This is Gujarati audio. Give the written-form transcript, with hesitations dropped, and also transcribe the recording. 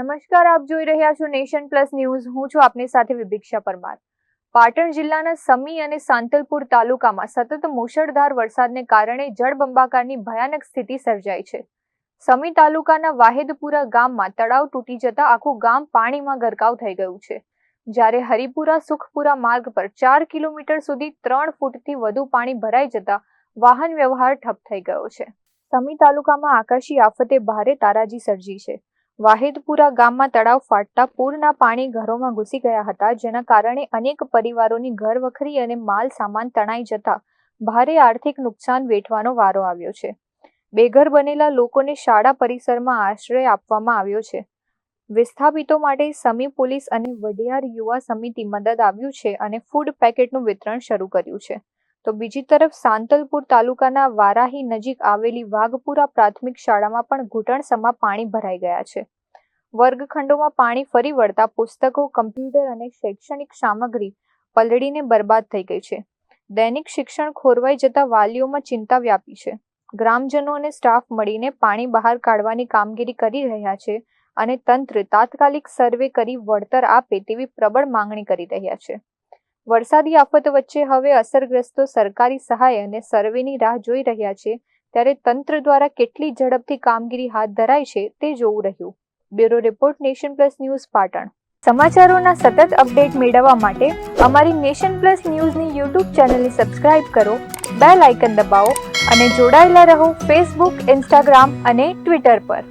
નમસ્કાર, આપ જોઈ રહ્યા છો નેશન પ્લસ ન્યૂઝ. હું છું આપની સાથે વિભિક્ષા પરમાર. પાટણ જિલ્લાના સમી અને સાંતલપુર તાલુકામાં સતત મુશળધાર વરસાદને કારણે જળબંબાકારની ભયાનક સ્થિતિ સર્જાઈ છે. સમી તાલુકાના વાહેદપુરા ગામમાં તળાવ તૂટી જતા આખું ગામ પાણીમાં ગરકાવ થઈ ગયું છે. જ્યારે હરિપુરા સુખપુરા માર્ગ પર 4 કિલોમીટર સુધી 3 ફૂટથી વધુ પાણી ભરાઈ જતા વાહન વ્યવહાર ઠપ થઈ ગયો છે. સમી તાલુકામાં આકાશી આફતે ભારે તારાજી સર્જી છે. વાહેદપુરા ગામમાં તળાવ ફાટતા પૂરના પાણી ઘરોમાં ઘૂસી ગયા હતા, જેના કારણે અનેક પરિવારોની ઘરવખરી અને માલ સામાન તણાઈ જતા ભારે આર્થિક નુકસાન વેઠવાનો વારો આવ્યો છે. બેઘર બનેલા લોકોને શાળા પરિસરમાં આશ્રય આપવામાં આવ્યો છે. વિસ્થાપિતો માટે સમી પોલીસ અને વડિયાર યુવા સમિતિ મદદ આવ્યું છે અને ફૂડ પેકેટનું વિતરણ શરૂ કર્યું છે. તો બીજી તરફ સાંતલપુર તાલુકાના વારાહી નજીક આવેલી વાઘપુરા પ્રાથમિક શાળામાં પણ ઘૂંટણસમા પાણી ભરાઈ ગયા છે. વર્ગખંડોમાં પાણી ફરી વળતા પુસ્તકો, કમ્પ્યુટર અને શૈક્ષણિક સામગ્રી પલળીને બરબાદ થઈ ગઈ છે. દૈનિક શિક્ષણ ખોરવાઈ જતા વાલીઓમાં ચિંતા વ્યાપી છે. ગ્રામજનો અને સ્ટાફ મળીને પાણી બહાર કાઢવાની કામગીરી કરી રહ્યા છે અને તંત્ર તાત્કાલિક સર્વે કરી વળતર આપે તેવી પ્રબળ માંગણી કરી રહ્યા છે. વરસાદી આફત વચ્ચે હવે અસરગ્રસ્તો સરકારી સહાય અને સર્વેની રાહ જોઈ રહ્યા છે, ત્યારે તંત્ર દ્વારા કેટલી ઝડપથી કામગીરી હાથ ધરાય છે તે જોવું રહ્યું. Bureau report, Nation Plus News, પાટણ. સમાચારોના સતત અપડેટ મેળવવા માટે અમારી નેશન પ્લસ ન્યૂઝની યુટ્યુબ ચેનલને સબસ્ક્રાઇબ કરો, બેલ આઇકન દબાવો અને જોડાયેલા રહો ફેસબુક, ઇન્સ્ટાગ્રામ અને ટ્વિટર પર.